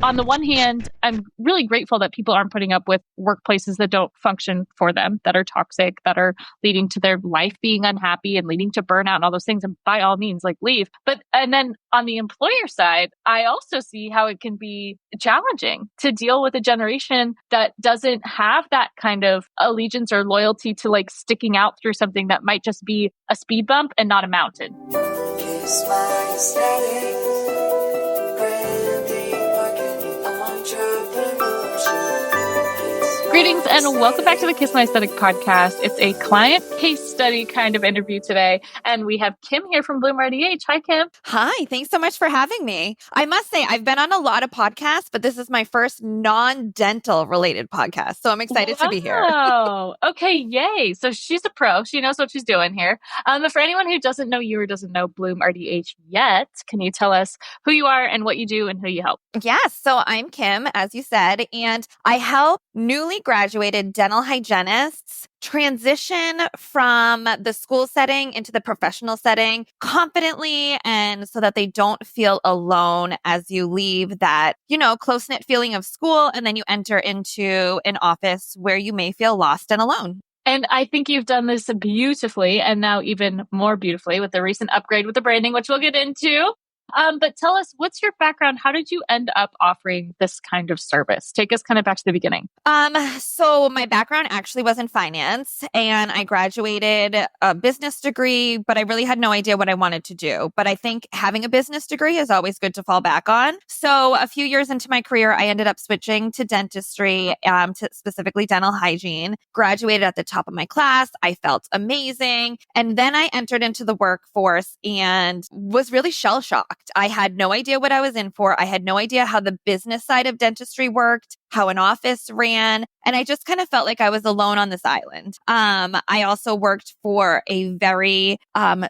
on the one hand, I'm really grateful that people aren't putting up with workplaces that don't function for them, that are toxic, that are leading to their life being unhappy and leading to burnout and all those things. And by all means, like leave. And then on the employer side, I also see how it can be challenging to deal with a generation that doesn't have that kind of allegiance or loyalty to like sticking out through something that might just be a speed bump and not a mountain. Kiss my aesthetic. Greetings and welcome back to the Kiss My Aesthetic podcast. It's a client case study kind of interview today. And we have Kim here from BloomRDH. Hi, Kim. Hi, thanks so much for having me. I must say, I've been on a lot of podcasts, but this is my first non-dental related podcast. So I'm excited to be here. Oh, okay. Yay. So she's a pro. She knows what she's doing here. But for anyone who doesn't know you or doesn't know BloomRDH yet, can you tell us who you are and what you do and who you help? Yes. So I'm Kim, as you said, and I help newly graduated dental hygienists transition from the school setting into the professional setting confidently and so that they don't feel alone as you leave that, close-knit feeling of school and then you enter into an office where you may feel lost and alone. And I think you've done this beautifully and now even more beautifully with the recent upgrade with the branding, which we'll get into. But tell us, what's your background? How did you end up offering this kind of service? Take us kind of back to the beginning. So my background actually was in finance and I graduated a business degree, but I really had no idea what I wanted to do. But I think having a business degree is always good to fall back on. So a few years into my career, I ended up switching to dentistry, to specifically dental hygiene, graduated at the top of my class. I felt amazing. And then I entered into the workforce and was really shell-shocked. I had no idea what I was in for. I had no idea how the business side of dentistry worked, how an office ran. And I just kind of felt like I was alone on this island. I also worked for a very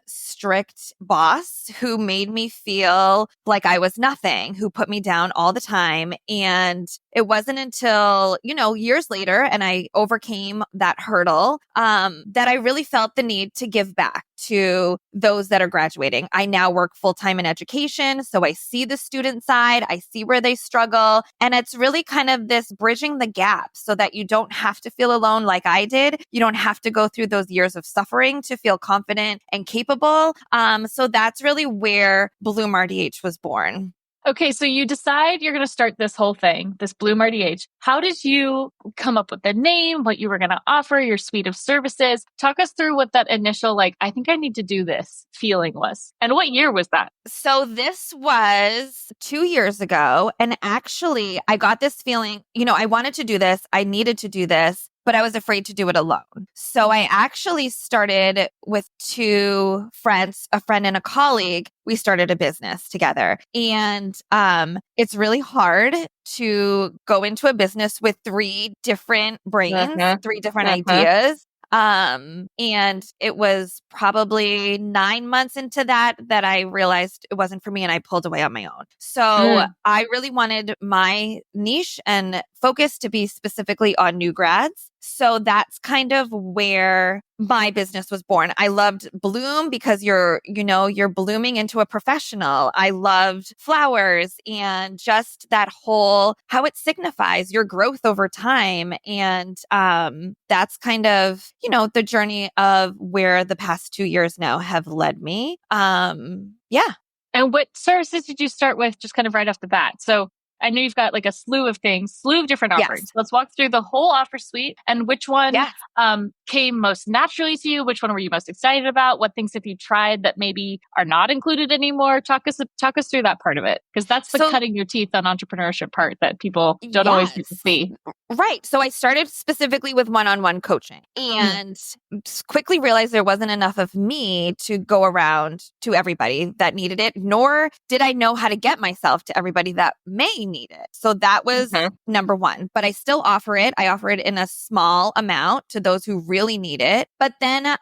strict boss who made me feel like I was nothing, who put me down all the time. And it wasn't until, years later, and I overcame that hurdle, that I really felt the need to give back to those that are graduating. I now work full-time in education. So I see the student side, I see where they struggle. And it's really kind of this bridging the gap so that you don't have to feel alone like I did. You don't have to go through those years of suffering to feel confident and capable. So that's really where BloomRDH was born. Okay, so you decide you're going to start this whole thing, this BloomRDH. How did you come up with the name, what you were going to offer, your suite of services? Talk us through what that initial, I think I need to do this feeling was. And what year was that? So this was 2 years ago. And actually, I got this feeling, I wanted to do this. I needed to do this, but I was afraid to do it alone. So I actually started with two friends, a friend and a colleague. We started a business together. And it's really hard to go into a business with three different brains, three different ideas. And it was probably 9 months into that I realized it wasn't for me and I pulled away on my own. So I really wanted my niche and focus to be specifically on new grads. So that's kind of where my business was born. I loved Bloom because you're blooming into a professional. I loved flowers and just that whole, how it signifies your growth over time. And, that's kind of, the journey of where the past 2 years now have led me. Yeah. And what services did you start with just kind of right off the bat? So I know you've got like a slew of different offerings. Yes. Let's walk through the whole offer suite and which one Yes. Came most naturally to you. Which one were you most excited about? What things have you tried that maybe are not included anymore? Talk us through that part of it, because that's the cutting your teeth on entrepreneurship part that people don't always get to see. Right. So I started specifically with one-on-one coaching and quickly realized there wasn't enough of me to go around to everybody that needed it, nor did I know how to get myself to everybody that may need it. So that was number one, but I still offer it. I offer it in a small amount to those who really need it. But then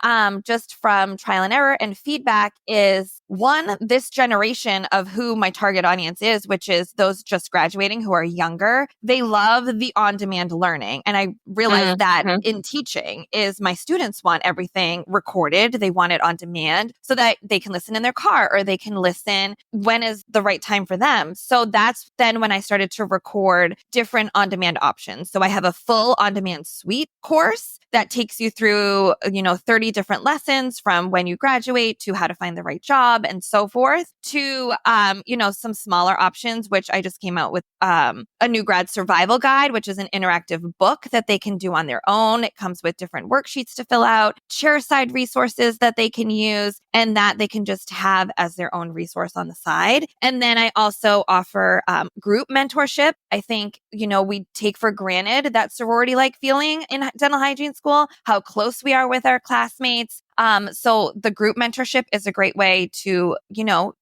just from trial and error and feedback is one, this generation of who my target audience is, which is those just graduating who are younger. They love the on-demand learning. And I realized that in teaching is my students want everything recorded. They want it on demand so that they can listen in their car or they can listen when is the right time for them. So that's then when I I started to record different on-demand options. So I have a full on-demand suite course that takes you through, 30 different lessons from when you graduate to how to find the right job and so forth to, some smaller options, which I just came out with, a new grad survival guide, which is an interactive book that they can do on their own. It comes with different worksheets to fill out, chair-side resources that they can use, and that they can just have as their own resource on the side. And then I also offer group mentorship. I think, we take for granted that sorority-like feeling in dental hygiene school, how close we are with our classmates. So the group mentorship is a great way to,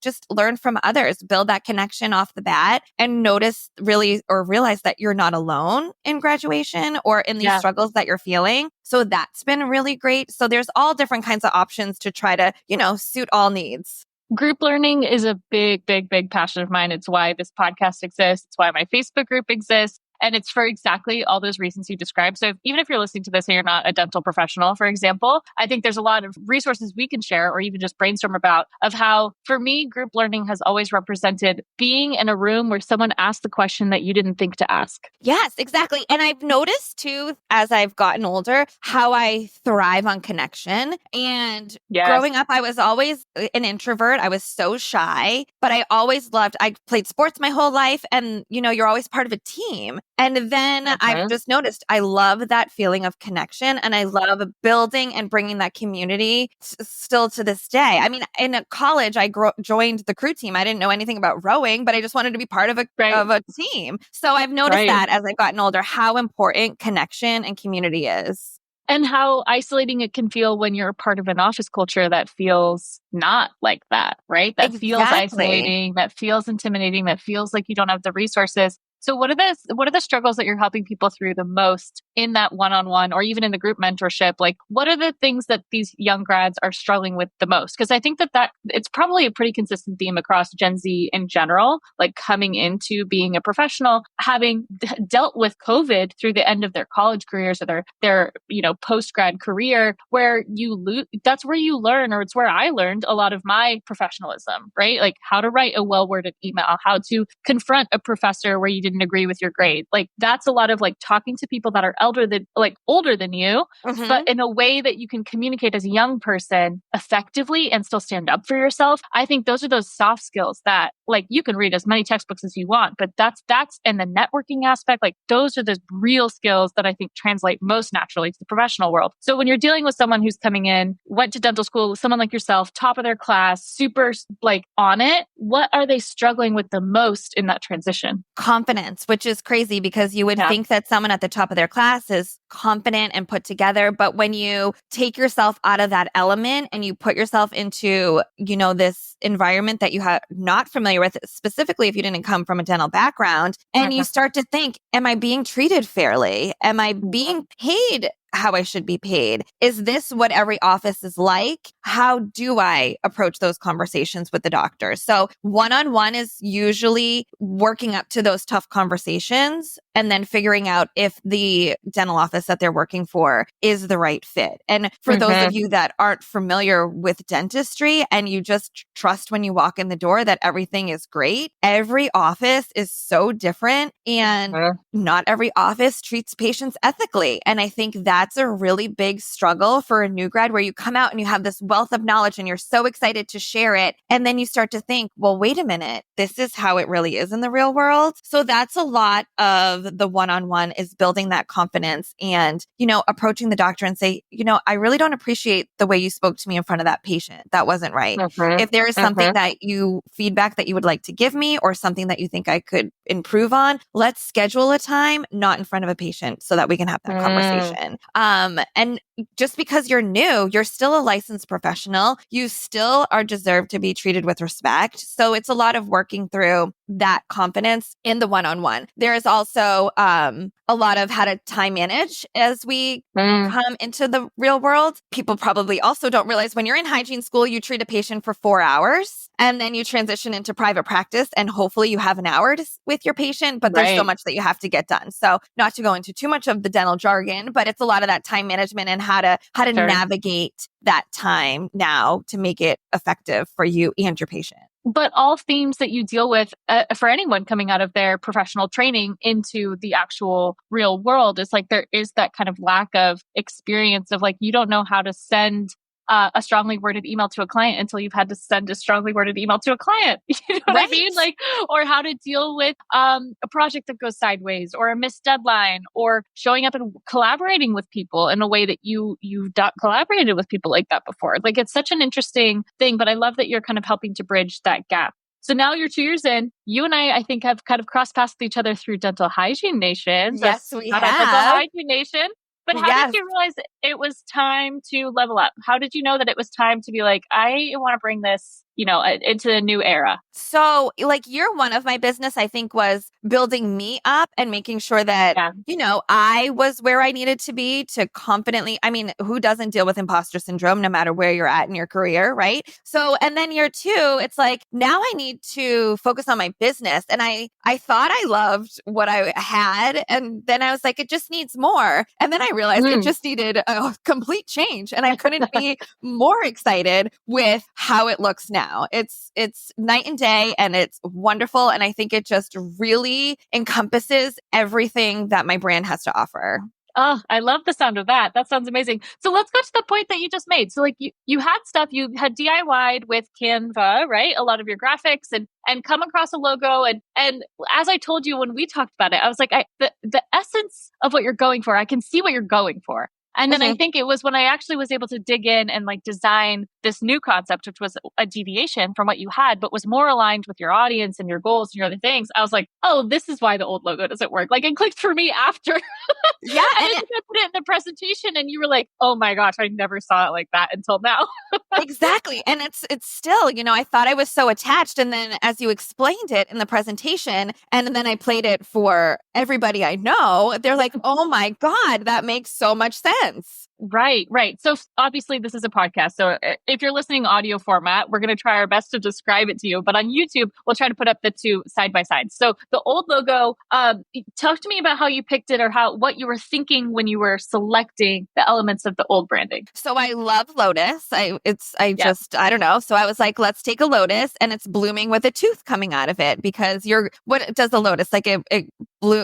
just learn from others, build that connection off the bat and notice really or realize that you're not alone in graduation or in these struggles that you're feeling. So that's been really great. So there's all different kinds of options to try to, suit all needs. Group learning is a big, big, big passion of mine. It's why this podcast exists. It's why my Facebook group exists. And it's for exactly all those reasons you described. So even if you're listening to this and you're not a dental professional, for example, I think there's a lot of resources we can share or even just brainstorm about of how, for me, group learning has always represented being in a room where someone asked the question that you didn't think to ask. Yes, exactly. And I've noticed too, as I've gotten older, how I thrive on connection. And growing up, I was always an introvert. I was so shy, but I played sports my whole life. And, you're always part of a team. And then I've just noticed I love that feeling of connection and I love building and bringing that community still to this day. I mean, in college, I joined the crew team. I didn't know anything about rowing, but I just wanted to be part of a team. So I've noticed that as I've gotten older, how important connection and community is. And how isolating it can feel when you're part of an office culture that feels not like that, right? That feels isolating, that feels intimidating, that feels like you don't have the resources. So what are the struggles that you're helping people through the most in that one-on-one or even in the group mentorship? Like, what are the things that these young grads are struggling with the most? Because I think that it's probably a pretty consistent theme across Gen Z in general, like coming into being a professional, having dealt with COVID through the end of their college careers or their post-grad career, where that's where you learn, or it's where I learned a lot of my professionalism, right? Like how to write a well-worded email, how to confront a professor where you didn't agree with your grade. Like that's a lot of like talking to people that are older than you, but in a way that you can communicate as a young person effectively and still stand up for yourself. I think those are those soft skills that like you can read as many textbooks as you want, but that's and the networking aspect, like those are the real skills that I think translate most naturally to the professional world. So when you're dealing with someone who's coming in, went to dental school, someone like yourself, top of their class, super like on it, what are they struggling with the most in that transition? Confidence, which is crazy because you would think that someone at the top of their class is confident and put together. But when you take yourself out of that element and you put yourself into, this environment that you are not familiar with, specifically if you didn't come from a dental background, and you start to think, am I being treated fairly? Am I being paid how I should be paid? Is this what every office is like? How do I approach those conversations with the doctor? So one-on-one is usually working up to those tough conversations and then figuring out if the dental office that they're working for is the right fit. And for those of you that aren't familiar with dentistry and you just trust when you walk in the door that everything is great, every office is so different and not every office treats patients ethically. And I think that's a really big struggle for a new grad where you come out and you have this wealth of knowledge and you're so excited to share it. And then you start to think, well, wait a minute, this is how it really is in the real world. So that's a lot of the one-on-one is building that confidence and, approaching the doctor and say, I really don't appreciate the way you spoke to me in front of that patient. That wasn't right. If there is something that feedback that you would like to give me or something that you think I could improve on, let's schedule a time, not in front of a patient so that we can have that conversation. And just because you're new, you're still a licensed professional. You still are deserved to be treated with respect. So it's a lot of working through that confidence in the one-on-one. There is also a lot of how to time manage as we come into the real world. People probably also don't realize when you're in hygiene school, you treat a patient for 4 hours and then you transition into private practice and hopefully you have an hour with your patient, but there's so much that you have to get done. So not to go into too much of the dental jargon, but it's a lot of that time management and how to navigate that time now to make it effective for you and your patient. but all themes that you deal with for anyone coming out of their professional training into the actual real world is like there is that kind of lack of experience of like you don't know how to send a strongly worded email to a client until you've had to send a strongly worded email to a client. You know what I mean? Like, or how to deal with a project that goes sideways or a missed deadline or showing up and collaborating with people in a way that you've not collaborated with people like that before. Like, it's such an interesting thing, but I love that you're kind of helping to bridge that gap. So now you're 2 years in. You and I think, have kind of crossed paths with each other through Dental Hygiene Nation. Yes, we have. Dental Hygiene Nation. But how did you realize it was time to level up? How did you know that it was time to be like, I want to bring this, into a new era? So like year one of my business, I think, was building me up and making sure that, I was where I needed to be to confidently, I mean, who doesn't deal with imposter syndrome no matter where you're at in your career, right? So, and then year two, it's like, now I need to focus on my business. And I thought I loved what I had. And then I was like, it just needs more. And then I realized it just needed a complete change. And I couldn't be more excited with how it looks now. It's night and day and it's wonderful. And I think it just really encompasses everything that my brand has to offer. Oh, I love the sound of that. That sounds amazing. So let's go to the point that you just made. So like you had stuff, you had DIY'd with Canva, right? A lot of your graphics and come across a logo. And as I told you when we talked about it, I was like, the essence of what you're going for, I can see what you're going for. And then I think it was when I actually was able to dig in and like design this new concept, which was a deviation from what you had, but was more aligned with your audience and your goals and your other things. I was like, oh, this is why the old logo doesn't work. Like it clicked for me after. Yeah. And then I put it in the presentation and you were like, oh my gosh, I never saw it like that until now. Exactly. And it's still, I thought I was so attached. And then as you explained it in the presentation, and then I played it for everybody I know, they're like, oh my God, that makes so much sense. Right. So obviously this is a podcast. So if you're listening audio format, we're going to try our best to describe it to you. But on YouTube, we'll try to put up the two side by side. So the old logo, talk to me about how you picked it or what you were thinking when you were selecting the elements of the old branding. So I love lotus. I don't know. So I was like, let's take a lotus and it's blooming with a tooth coming out of it because what does the lotus? Like it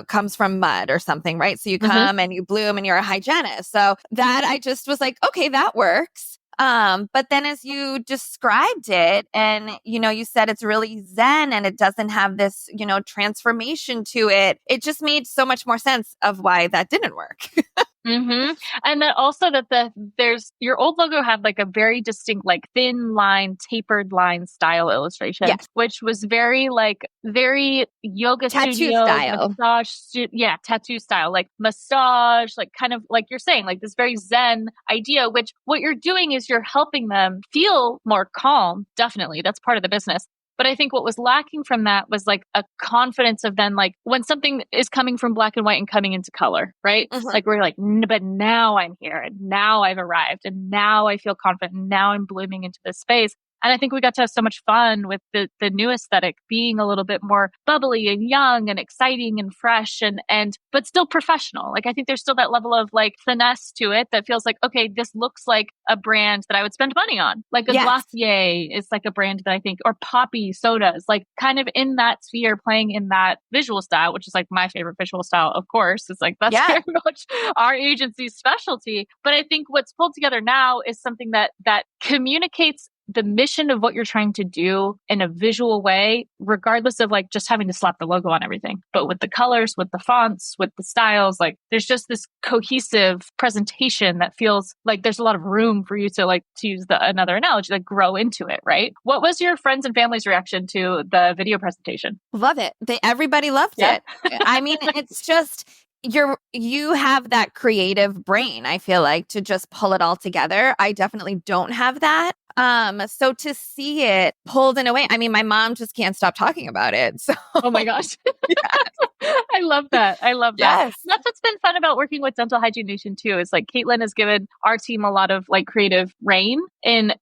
comes from mud or something, right? So you come and you bloom and you're a hygienist. So that I just was like, okay, that works. But then as you described it and, you said it's really zen and it doesn't have this, transformation to it. It just made so much more sense of why that didn't work. And then also that there's your old logo had like a very distinct, like thin line, tapered line style illustration, which was very yoga tattoo studio style, massage, tattoo style, like massage, like kind of like you're saying, like this very zen idea, which what you're doing is you're helping them feel more calm. Definitely. That's part of the business. But I think what was lacking from that was like a confidence of then like when something is coming from black and white and coming into color, right? Like we're like, but now I'm here and now I've arrived and now I feel confident and now I'm blooming into this space. And I think we got to have so much fun with the new aesthetic being a little bit more bubbly and young and exciting and fresh but still professional. Like I think there's still that level of like finesse to it that feels like, okay, this looks like a brand that I would spend money on. Like a Glossier is like a brand that I think, or Poppy sodas, like kind of in that sphere, playing in that visual style, which is like my favorite visual style, of course. It's like, that's very much our agency's specialty. But I think what's pulled together now is something that communicates the mission of what you're trying to do in a visual way, regardless of like just having to slap the logo on everything, but with the colors, with the fonts, with the styles, like there's just this cohesive presentation that feels like there's a lot of room for you to like, to use another analogy, like grow into it, right? What was your friends and family's reaction to the video presentation? Love it. Everybody loved it. I mean, it's just, you have that creative brain, I feel like, to just pull it all together. I definitely don't have that. So to see it pulled in a way, I mean, my mom just can't stop talking about it. So, oh my gosh. I love that. Yes. That's what's been fun about working with Dental Hygiene Nation too, is like Caitlin has given our team a lot of like creative reign in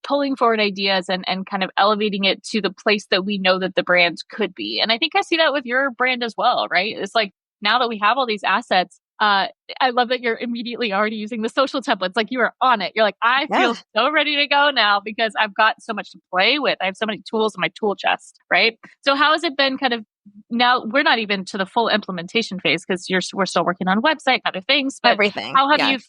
pulling forward ideas and kind of elevating it to the place that we know that the brand could be. And I think I see that with your brand as well, right? It's like, now that we have all these assets, I love that you're immediately already using the social templates. Like you are on it. You're like, I Yeah. feel so ready to go now because I've got so much to play with. I have so many tools in my tool chest, right? So how has it been kind of now we're not even to the full implementation phase because we're still working on website and other things, but Everything. how have Yeah.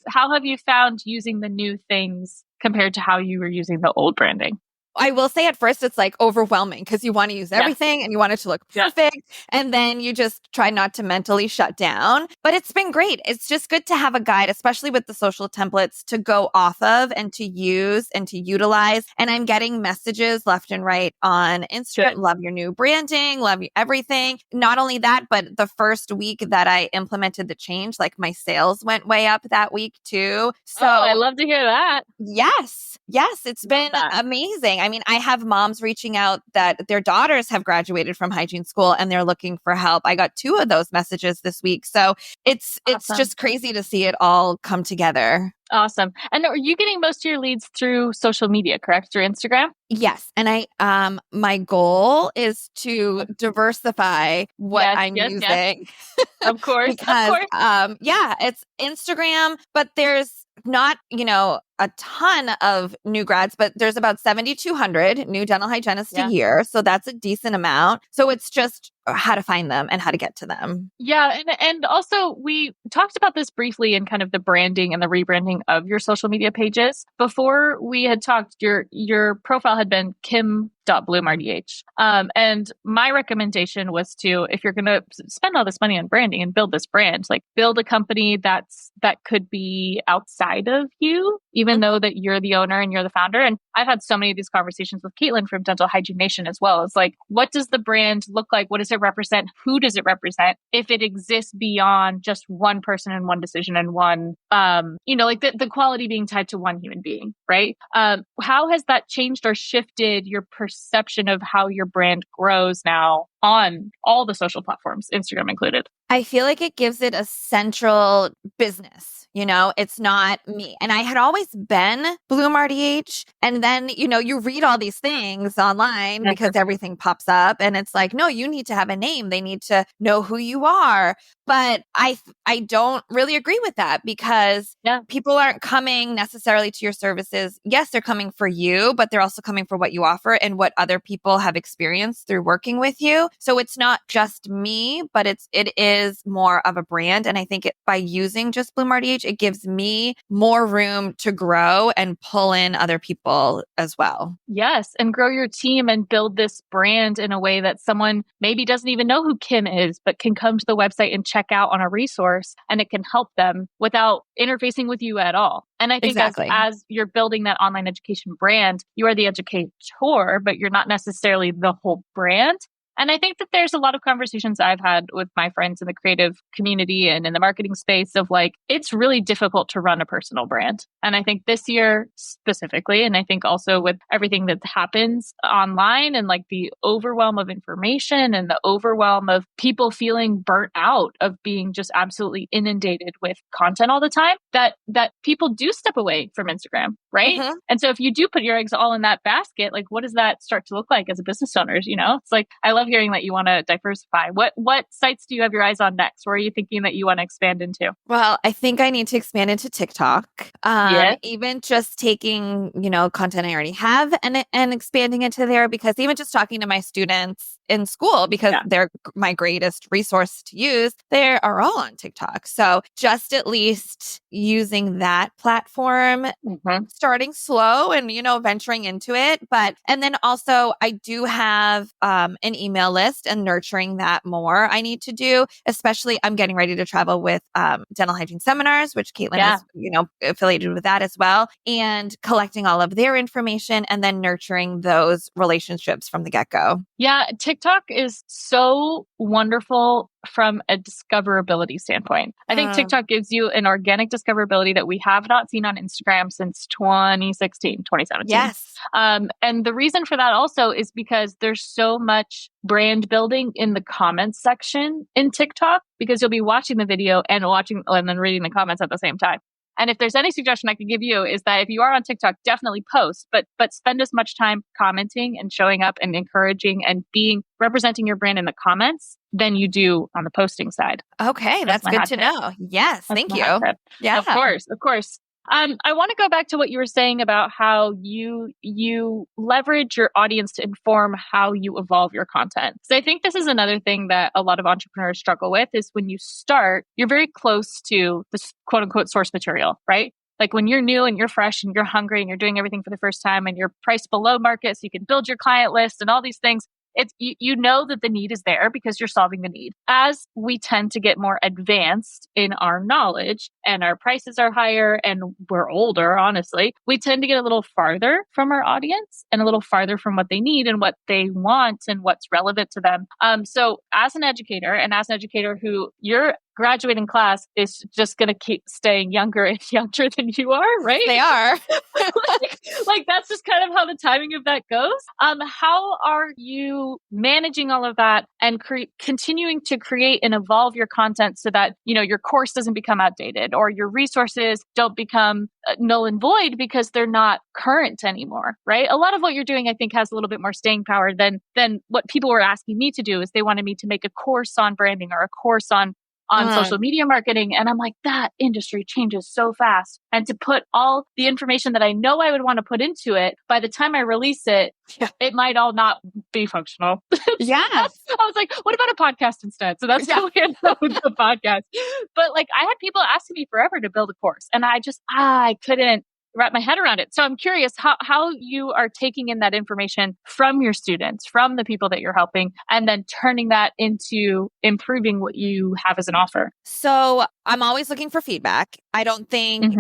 you found using the new things compared to how you were using the old branding? I will say at first it's like overwhelming because you want to use everything and you want it to look perfect. And then you just try not to mentally shut down. But it's been great. It's just good to have a guide, especially with the social templates to go off of and to use and to utilize. And I'm getting messages left and right on Instagram. Good. Love your new branding, love you everything. Not only that, but the first week that I implemented the change, like my sales went way up that week too. So I love to hear that. Yes, it's been amazing. I mean, I have moms reaching out that their daughters have graduated from hygiene school and they're looking for help. I got 2 of those messages this week. So it's Awesome. just crazy to see it all come together. Awesome. And are you getting most of your leads through social media, correct? Through Instagram? Yes. And my goal is to diversify what I'm using. Yes. Of course. Because, it's Instagram, but there's not, a ton of new grads, but there's about 7,200 new dental hygienists a year. So that's a decent amount. So it's just how to find them and how to get to them. Yeah. And also we talked about this briefly in kind of the branding and the rebranding of your social media pages. Before we had talked, your profile had been Kim.BloomRDH. And my recommendation was to, if you're going to spend all this money on branding and build this brand, like build a company that could be outside of you, even though that you're the owner and you're the founder. And I've had so many of these conversations with Caitlin from Dental Hygiene Nation as well. It's like, what does the brand look like? What does it represent? Who does it represent? If it exists beyond just one person and one decision and one, like the quality being tied to one human being, right? How has that changed or shifted your perception of how your brand grows now on all the social platforms, Instagram included? I feel like it gives it a central business. It's not me. And I had always been BloomRDH. And then, you read all these things online because everything pops up and it's like, no, you need to have a name. They need to know who you are. But I don't really agree with that because people aren't coming necessarily to your services. Yes, they're coming for you, but they're also coming for what you offer and what other people have experienced through working with you. So it's not just me, but it is more of a brand. And I think by using just BloomRDH, it gives me more room to grow and pull in other people as well. Yes. And grow your team and build this brand in a way that someone maybe doesn't even know who Kim is, but can come to the website and check out on a resource and it can help them without interfacing with you at all. And I think as you're building that online education brand, you are the educator, but you're not necessarily the whole brand. And I think that there's a lot of conversations I've had with my friends in the creative community and in the marketing space of like, it's really difficult to run a personal brand. And I think this year specifically, and I think also with everything that happens online and like the overwhelm of information and the overwhelm of people feeling burnt out of being just absolutely inundated with content all the time, that people do step away from Instagram, right? Mm-hmm. And so if you do put your eggs all in that basket, like what does that start to look like as a business owners? It's like, I love hearing that you want to diversify. What sites do you have your eyes on next? Where are you thinking that you want to expand into? Well, I think I need to expand into TikTok. Even just taking, content I already have and expanding into there, because even just talking to my students in school, because they're my greatest resource to use, they are all on TikTok. So just at least using that platform, starting slow and, venturing into it. And then also I do have an email list and nurturing that more I need to do, especially I'm getting ready to travel with dental hygiene seminars, which Caitlin is, affiliated with that as well, and collecting all of their information and then nurturing those relationships from the get-go. Yeah, TikTok is so wonderful from a discoverability standpoint. I think TikTok gives you an organic discoverability that we have not seen on Instagram since 2016, 2017. Yes. And the reason for that also is because there's so much brand building in the comments section in TikTok, because you'll be watching the video and then reading the comments at the same time. And if there's any suggestion I could give you is that if you are on TikTok, definitely post, but spend as much time commenting and showing up and encouraging and representing your brand in the comments than you do on the posting side. Okay, that's good to know. Yes, thank you. Yeah. Of course. I want to go back to what you were saying about how you leverage your audience to inform how you evolve your content. So I think this is another thing that a lot of entrepreneurs struggle with is when you start, you're very close to this quote unquote source material, right? Like when you're new and you're fresh and you're hungry and you're doing everything for the first time and you're priced below market so you can build your client list and all these things. It's you know that the need is there because you're solving the need. As we tend to get more advanced in our knowledge and our prices are higher and we're older, honestly, we tend to get a little farther from our audience and a little farther from what they need and what they want and what's relevant to them. So as an educator who your graduating class is just going to keep staying younger and younger than you are, right? They are. like that's just kind of how the timing of that goes. How are you managing all of that and continuing to create and evolve your content so that, your course doesn't become outdated or your resources don't become null and void because they're not current anymore, right? A lot of what you're doing, I think, has a little bit more staying power than what people were asking me to do is they wanted me to make a course on branding or a course on social media marketing. And I'm like, that industry changes so fast. And to put all the information that I know I would want to put into it, by the time I release it, it might all not be functional. Yeah. I was like, what about a podcast instead? So that's how we ended up with the podcast. But like, I had people asking me forever to build a course and I couldn't wrap my head around it. So I'm curious how you are taking in that information from your students, from the people that you're helping, and then turning that into improving what you have as an offer. So I'm always looking for feedback. I don't think,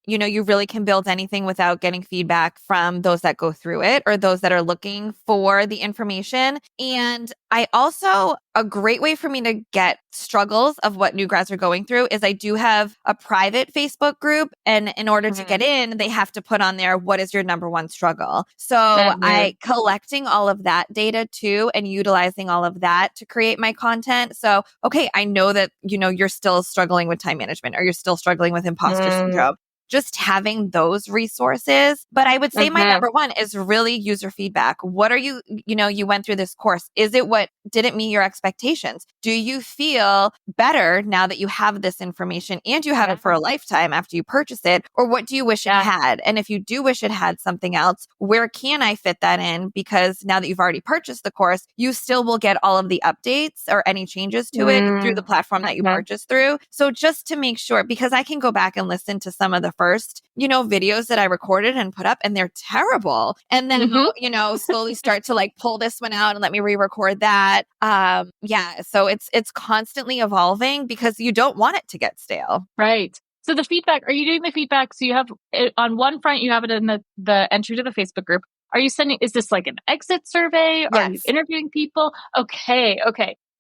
you really can build anything without getting feedback from those that go through it or those that are looking for the information. And I also, a great way for me to get struggles of what new grads are going through is I do have a private Facebook group. And in order to get in, they have to put on there, what is your number one struggle? So I collecting all of that data too, and utilizing all of that to create my content. So, okay, I know that, you're still struggling with time management or you're still struggling with imposter syndrome. Just having those resources. But I would say my number one is really user feedback. What are you went through this course. Is it what didn't meet your expectations? Do you feel better now that you have this information and you have it for a lifetime after you purchase it? Or what do you wish it had? And if you do wish it had something else, where can I fit that in? Because now that you've already purchased the course, you still will get all of the updates or any changes to it through the platform that you purchased through. So just to make sure, because I can go back and listen to some of the first, videos that I recorded and put up and they're terrible. And then, slowly start to like pull this one out and let me re-record that. So it's constantly evolving because you don't want it to get stale. Right. So the feedback, are you doing the feedback? So you have it on one front, you have it in the entry to the Facebook group. Are you is this like an exit survey? Yes. Are you interviewing people? Okay.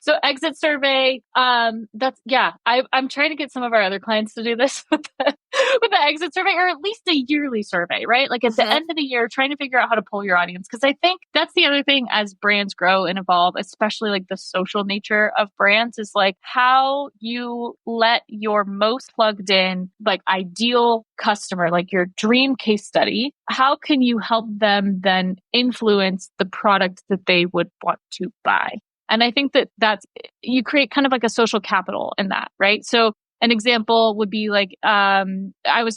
So exit survey, I'm trying to get some of our other clients to do this with the exit survey, or at least a yearly survey, right? Like at the end of the year, trying to figure out how to pull your audience. Because I think that's the other thing as brands grow and evolve, especially like the social nature of brands, is like how you let your most plugged in, like ideal customer, like your dream case study, how can you help them then influence the product that they would want to buy? And I think that's, you create kind of like a social capital in that, right? So an example would be like, I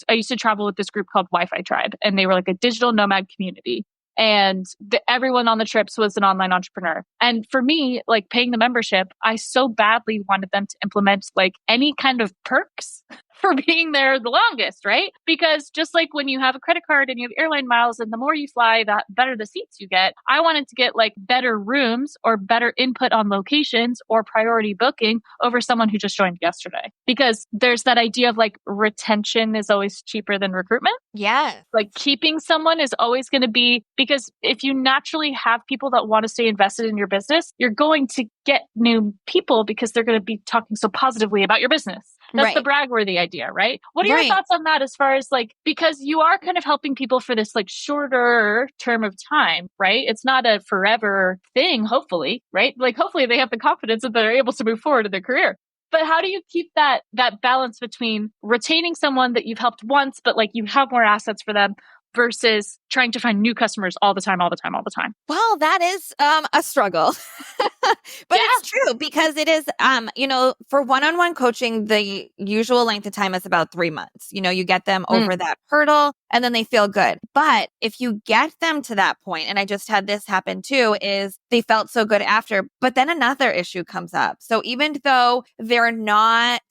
used to travel with this group called Wi-Fi Tribe, and they were like a digital nomad community. And everyone on the trips was an online entrepreneur. And for me, like paying the membership, I so badly wanted them to implement like any kind of perks for being there the longest, right? Because just like when you have a credit card and you have airline miles and the more you fly, the better the seats you get. I wanted to get like better rooms or better input on locations or priority booking over someone who just joined yesterday. Because there's that idea of like retention is always cheaper than recruitment. Yeah. Like keeping someone is always going to be, because if you naturally have people that want to stay invested in your business, you're going to get new people because they're going to be talking so positively about your business. That's the brag-worthy idea, right? What are your thoughts on that as far as like, because you are kind of helping people for this like shorter term of time, right? It's not a forever thing, hopefully, right? Like hopefully they have the confidence that they're able to move forward in their career. But how do you keep that balance between retaining someone that you've helped once, but like you have more assets for them versus trying to find new customers all the time, all the time, all the time? Well, that is a struggle. But Yeah. it's true because it is, for one-on-one coaching, the usual length of time is about 3 months. You get them over that hurdle and then they feel good. But if you get them to that point, and I just had this happen too, is they felt so good after, but then another issue comes up. So even though they're not,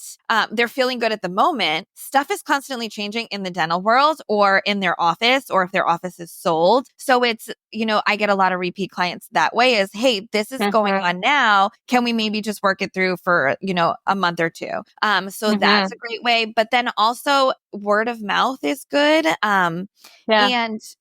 they're feeling good at the moment, stuff is constantly changing in the dental world or in their office, or if their office is sold. So it's, I get a lot of repeat clients that way is, hey, this is going on now. Can we maybe just work it through for, a month or two? So that's a great way. But then also word of mouth is good. And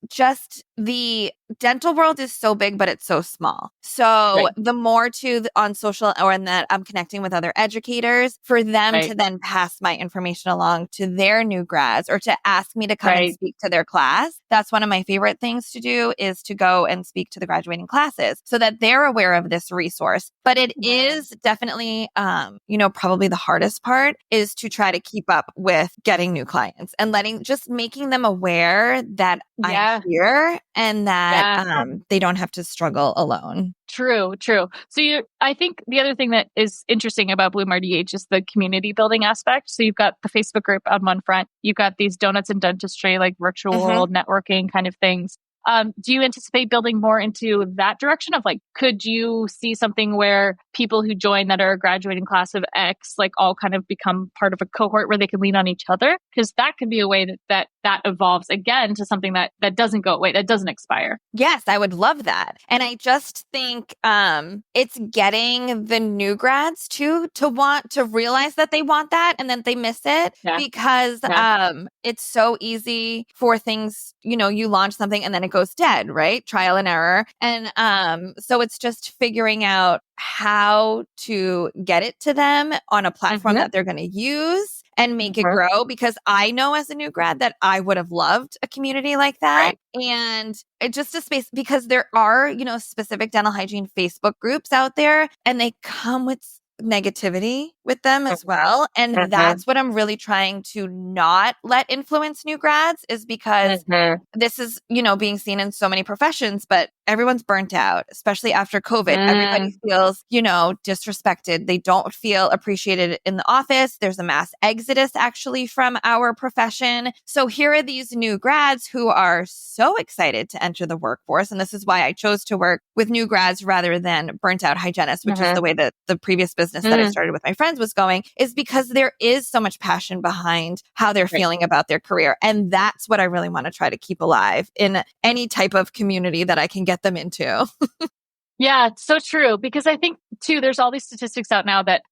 just the dental world is so big, but it's so small. So the more on social or in that I'm connecting with other educators for them to then pass my information along to their new grads or to ask me to come and speak to their class. That's one of my favorite things to do is to go and speak to the graduating classes so that they're aware of this resource. But it is definitely, probably the hardest part is to try to keep up with getting new clients and making them aware that I'm here and that they don't have to struggle alone. True. So I think the other thing that is interesting about BloomRDH is the community building aspect. So you've got the Facebook group on one front, you've got these donuts and dentistry, like virtual networking kind of things. Do you anticipate building more into that direction of like, could you see something where people who join that are a graduating class of X, like all kind of become part of a cohort where they can lean on each other? Because that could be a way that evolves again to something that doesn't go away, that doesn't expire. Yes, I would love that. And I just think it's getting the new grads to want to realize that they want that and then they miss it because it's so easy for things, you launch something and then it goes dead, right? Trial and error. And so it's just figuring out how to get it to them on a platform that they're going to use and make it grow, because I know as a new grad that I would have loved a community like that. And it just a space, because there are, specific dental hygiene Facebook groups out there and they come with negativity with them as well. And that's what I'm really trying to not let influence new grads, is because this is, being seen in so many professions, but everyone's burnt out, especially after COVID. Everybody feels, disrespected. They don't feel appreciated in the office. There's a mass exodus actually from our profession. So here are these new grads who are so excited to enter the workforce. And this is why I chose to work with new grads rather than burnt out hygienists, which is the way that the previous business that I started with my friends was going, is because there is so much passion behind how they're feeling about their career. And that's what I really want to try to keep alive in any type of community that I can get them into. Yeah, it's so true. Because I think too, there's all these statistics out now that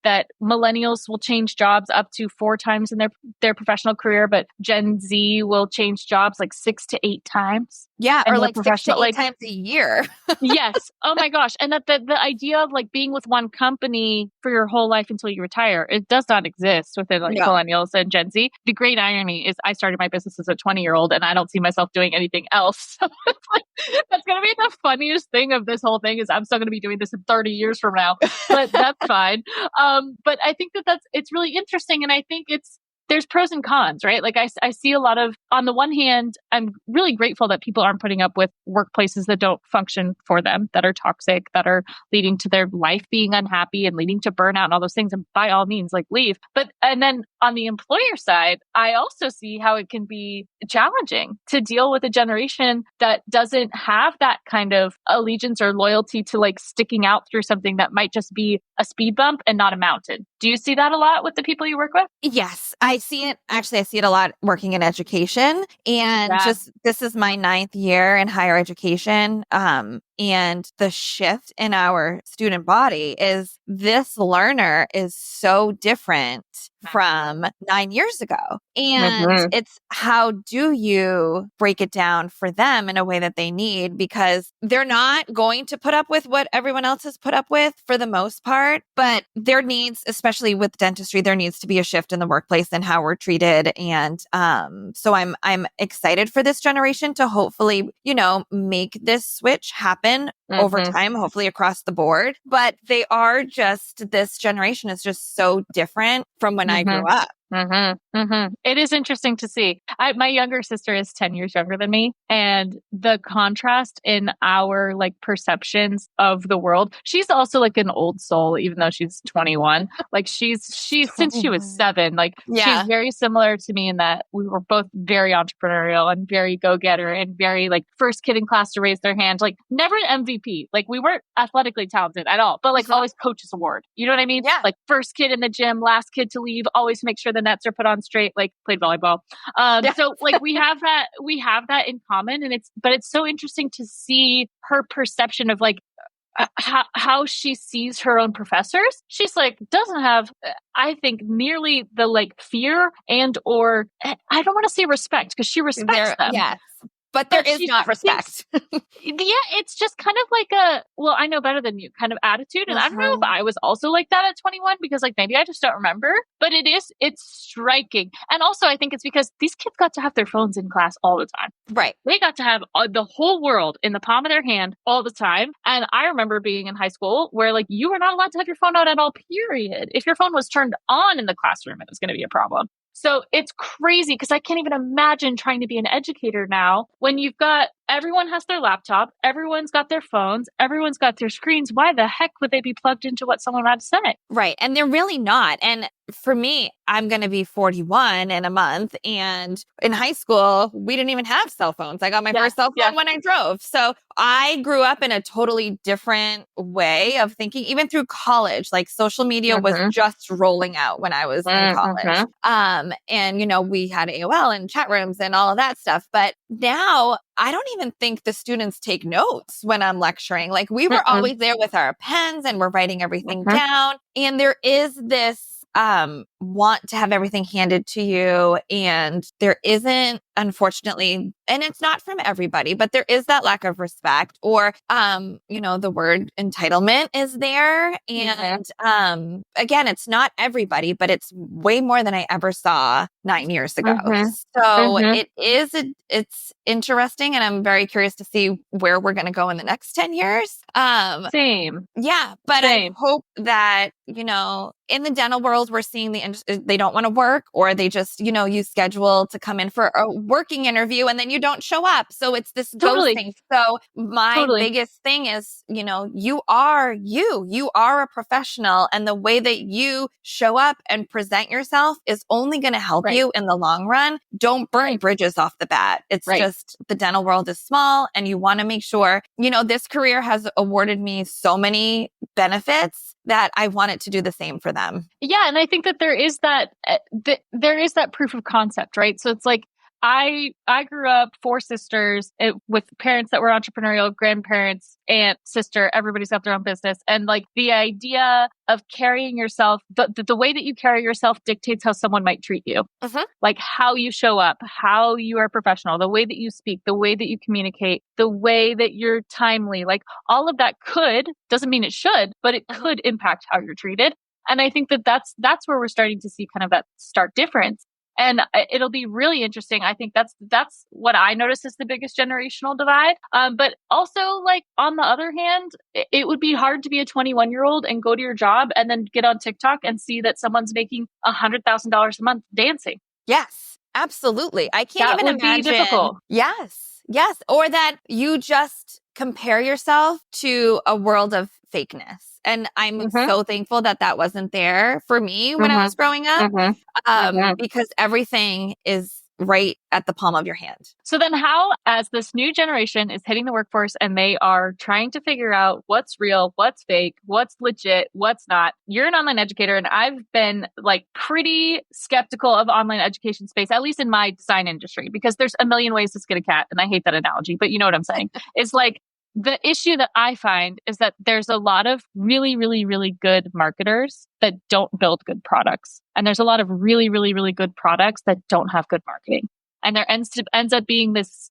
millennials will change jobs up to 4 times in their professional career, but Gen Z will change jobs like 6 to 8 times. Yeah, and or like 6 to 8 times a year. Yes. Oh my gosh. And that the idea of like being with one company for your whole life until you retire, it does not exist within millennials and Gen Z. The great irony is I started my business as a 20-year-old and I don't see myself doing anything else. So it's like, that's going to be the funniest thing of this whole thing is I'm still going to be doing this in 30 years from now, but that's fine. But I think it's really interesting. And I think there's pros and cons, right? Like I see a lot of, on the one hand, I'm really grateful that people aren't putting up with workplaces that don't function for them, that are toxic, that are leading to their life being unhappy and leading to burnout and all those things. And by all means, like leave. And then on the employer side, I also see how it can be challenging to deal with a generation that doesn't have that kind of allegiance or loyalty to like sticking out through something that might just be a speed bump and not a mountain. Do you see that a lot with the people you work with? Yes, I see it. Actually, I see it a lot working in education. And this is my 9th year in higher education. And the shift in our student body is this learner is so different from 9 years ago. And it's how do you break it down for them in a way that they need, because they're not going to put up with what everyone else has put up with for the most part, but there needs, especially with dentistry, there needs to be a shift in the workplace and how we're treated. And so I'm excited for this generation to hopefully, make this switch happen happen over time, hopefully across the board. But they are just, this generation is just so different from when I grew up. It is interesting to see. My younger sister is 10 years younger than me, and the contrast in our like perceptions of the world. She's also like an old soul, even though she's 21. Like she's since she was 7, like she's very similar to me in that we were both very entrepreneurial and very go-getter and very like first kid in class to raise their hand, like never an MVP. Like we weren't athletically talented at all, but like always coach's award. You know what I mean? Yeah. Like first kid in the gym, last kid to leave, always make sure the nets are put on straight, like played volleyball. So like we have that in common, and it's so interesting to see her perception of like how she sees her own professors. She's like, doesn't have, I think, nearly the like fear and or I don't want to say respect because she respects them. Yes. But there is not respect. It's just kind of like a, well, I know better than you kind of attitude. And I don't know if I was also like that at 21 because like maybe I just don't remember, but it's striking. And also I think it's because these kids got to have their phones in class all the time. Right. They got to have the whole world in the palm of their hand all the time. And I remember being in high school where like you were not allowed to have your phone out at all, period. If your phone was turned on in the classroom, it was going to be a problem. So it's crazy because I can't even imagine trying to be an educator now when you've got everyone has their laptop, everyone's got their phones, everyone's got their screens. Why the heck would they be plugged into what someone had to say? Right. And they're really not. And for me, I'm going to be 41 in a month. And in high school, we didn't even have cell phones. I got my first cell phone when I drove. So I grew up in a totally different way of thinking, even through college. Like social media was just rolling out when I was in college. And, you know, we had AOL and chat rooms and all of that stuff. But now I don't even think the students take notes when I'm lecturing. Like we were always there with our pens and we're writing everything down. And there is this want to have everything handed to you. And there isn't, unfortunately, and it's not from everybody, but there is that lack of respect or, you know, the word entitlement is there. And, again, it's not everybody, but it's way more than I ever saw 9 years ago. So it's interesting. And I'm very curious to see where we're going to go in the next 10 years. Same. Yeah. But I hope that, you know, in the dental world, we're seeing they don't want to work or they just, you know, you schedule to come in for a working interview and then you don't show up. So it's this ghosting. So my biggest thing is, you know, you are a professional and the way that you show up and present yourself is only going to help you in the long run. Don't burn bridges off the bat. It's just the dental world is small and you want to make sure, you know, this career has awarded me so many benefits that I want it to do the same for them. Yeah. And I think that there is that proof of concept, right? So it's like, I grew up 4 sisters with parents that were entrepreneurial, grandparents, aunt, sister, everybody's got their own business. And like the idea of carrying yourself, the way that you carry yourself dictates how someone might treat you. Like how you show up, how you are professional, the way that you speak, the way that you communicate, the way that you're timely, like all of that doesn't mean it should, but it could impact how you're treated. And I think that that's where we're starting to see kind of that stark difference. And it'll be really interesting. I think that's what I notice is the biggest generational divide. But also, like, on the other hand, it would be hard to be a 21-year-old and go to your job and then get on TikTok and see that someone's making $100,000 a month dancing. Yes, absolutely. I can't even imagine. Be difficult. Yes. Or that you just compare yourself to a world of fakeness. And I'm so thankful that wasn't there for me when I was growing up, because everything is right at the palm of your hand. So then how, as this new generation is hitting the workforce and they are trying to figure out what's real, what's fake, what's legit, what's not, you're an online educator and I've been like pretty skeptical of online education space, at least in my design industry, because there's a million ways to skin a cat. And I hate that analogy, but you know what I'm saying? It's like, the issue that I find is that there's a lot of really, really, really good marketers that don't build good products. And there's a lot of really, really, really good products that don't have good marketing. And there ends up being this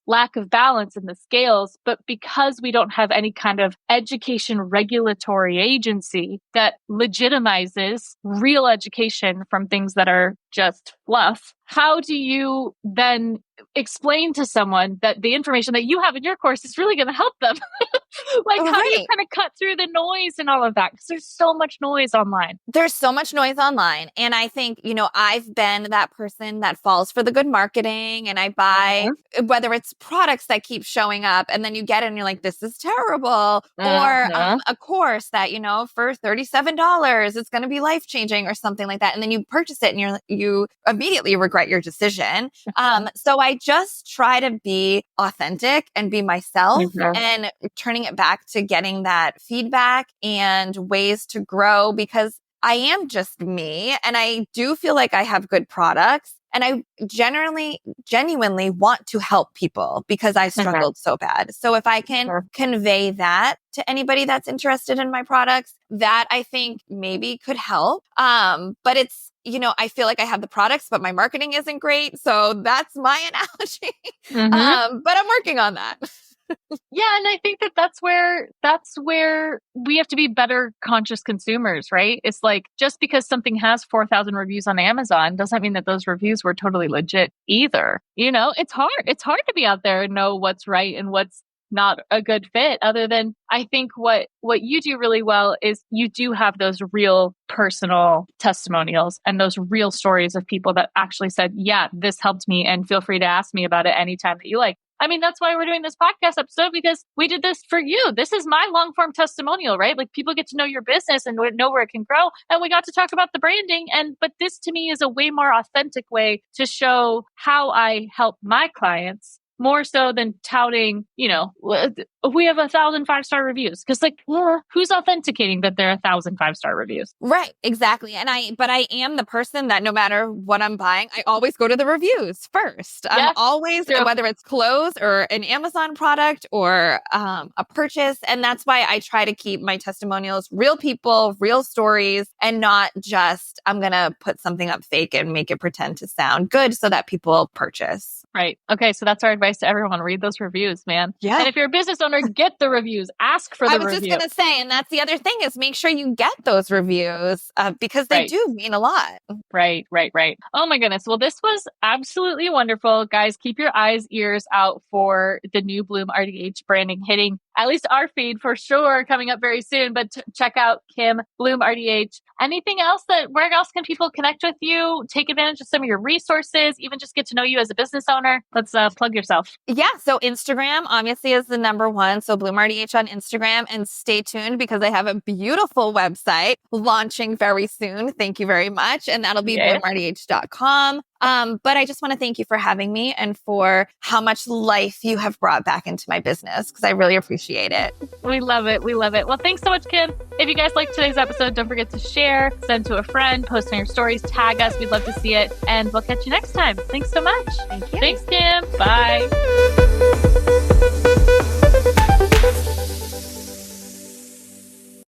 lack of balance in the scales. But because we don't have any kind of education regulatory agency that legitimizes real education from things that are just fluff, how do you then explain to someone that the information that you have in your course is really going to help them? Like, how do you kind of cut through the noise and all of that? Because there's so much noise online. There's so much noise online. And I think, I've been that person that falls for the good marketing, and I buy, whether it's products that keep showing up and then you get it and you're like, this is terrible. Or a course that, for $37, it's going to be life-changing or something like that. And then you purchase it and you immediately regret your decision. So I just try to be authentic and be myself, and turning it back to getting that feedback and ways to grow, because I am just me and I do feel like I have good products, and I genuinely want to help people because I struggled so bad. So if I can convey that to anybody that's interested in my products, that I think maybe could help. But it's, I feel like I have the products, but my marketing isn't great. So that's my analogy. But I'm working on that. Yeah. And I think that's where we have to be better conscious consumers, right? It's like, just because something has 4,000 reviews on Amazon doesn't mean that those reviews were totally legit either. It's hard. It's hard to be out there and know what's right and what's not a good fit, other than I think what you do really well is you do have those real personal testimonials and those real stories of people that actually said, yeah, this helped me, and feel free to ask me about it anytime that you like. I mean, that's why we're doing this podcast episode, because we did this for you. This is my long form testimonial, right? Like, people get to know your business and know where it can grow. And we got to talk about the branding. But this to me is a way more authentic way to show how I help my clients, more so than touting, we have 1,000 5-star reviews. Because who's authenticating that there are 1,000 5-star reviews? Right, exactly. But I am the person that no matter what I'm buying, I always go to the reviews first. I'm always, whether it's clothes or an Amazon product or a purchase. And that's why I try to keep my testimonials real people, real stories, and not just, I'm going to put something up fake and make it pretend to sound good so that people purchase. Right. Okay. So that's our advice to everyone. Read those reviews, man. Yeah. And if you're a business owner, get the reviews. Ask for the review. I was just going to say, and that's the other thing, is make sure you get those reviews because they do mean a lot. Right. Oh my goodness. Well, this was absolutely wonderful. Guys, keep your eyes, ears out for the new BloomRDH branding hitting at least our feed for sure, coming up very soon. But check out Kim, BloomRDH. Anything else where else can people connect with you, take advantage of some of your resources, even just get to know you as a business owner? Let's plug yourself. Yeah. So Instagram obviously is the number one. So BloomRDH on Instagram, and stay tuned because I have a beautiful website launching very soon. Thank you very much. And that'll be BloomRDH.com. But I just want to thank you for having me and for how much life you have brought back into my business, because I really appreciate it. We love it. Well, thanks so much, Kim. If you guys liked today's episode, don't forget to share, send to a friend, post on your stories, tag us. We'd love to see it. And we'll catch you next time. Thanks so much. Thank you. Thanks, Kim. Bye.